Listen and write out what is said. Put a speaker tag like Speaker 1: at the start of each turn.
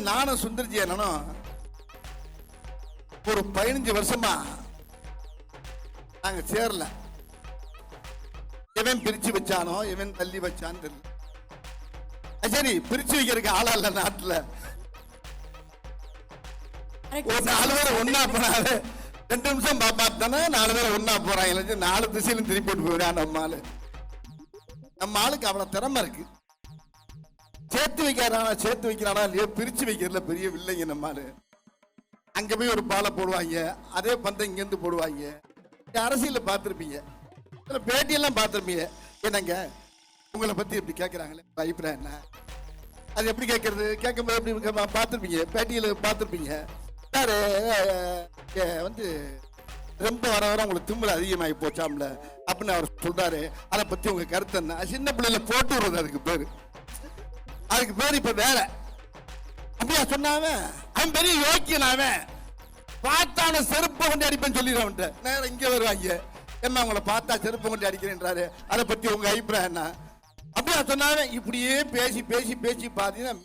Speaker 1: நானும் சுந்தர்ஜி அண்ணனும் ஒரு 15 வருஷமா நாங்க சேரல. இவன் பிரிச்சு வச்சானோ இவன் தள்ளி வச்சான்னு தெரியல. சரி, பிரிச்சு வைக்கிறதுக்கு ஆளா இல்ல நாட்டுல. ஒரு 4 பேரை ஒன்னா போனாரு, 2 நிமிஷம் பார்த்தானே 4 பேரை ஒன்னா போறாங்க. 4 திசையிலும் திருப்பி போட்டு போயிடான் நம்ம ஆளு. நம்ம ஆளுக்கு அவ்வளவு திறமை இருக்கு. சேர்த்து வைக்கிறானா சேர்த்து வைக்கிறானா இல்லையோ, பிரிச்சு வைக்கிறதுல பெரிய வில்லைங்க நம்ம ஆளு. அங்க போய் ஒரு பாலை போடுவாங்க, அதே பந்தை இங்க இருந்து போடுவாங்க. அரசியல பார்த்திருப்பீங்க, பேட்டியெல்லாம் பார்த்திருப்பீங்க. என்னங்க உங்களை பத்தி எப்படி கேட்கறாங்களே, அபிப்பிராயம் என்ன? அது எப்படி கேட்கறது? கேட்கும்போது எப்படி பார்த்திருப்பீங்க, பேட்டியில பார்த்திருப்பீங்க. சார் வந்து ரொம்ப வர வர உங்களுக்கு திமிரு அதிகமாகி போச்சாம்ல அப்படின்னு அவர் சொல்றாரு. அதை பத்தி உங்க கருத்து என்ன? சின்ன பிள்ளைல போட்டு விடுறது அதுக்கு பேரு இப்ப வேற. அப்படியா சொன்னாவன்? அவன் பெரிய யோக்கியனாவன். பார்த்தான செருப்பை கொண்டு அடிப்பேன்னு சொல்லிடுறவன் நேரம் இங்க வருவாங்க. என்ன உங்களை பார்த்தா செருப்பை கொண்டு அடிக்கிறேன்றாரு, அதை பத்தி உங்க அபிப்பிராயம் என்ன? அப்படியா சொன்னாவன்? இப்படியே பேசி பேசி பேசி பாத்தீங்கன்னா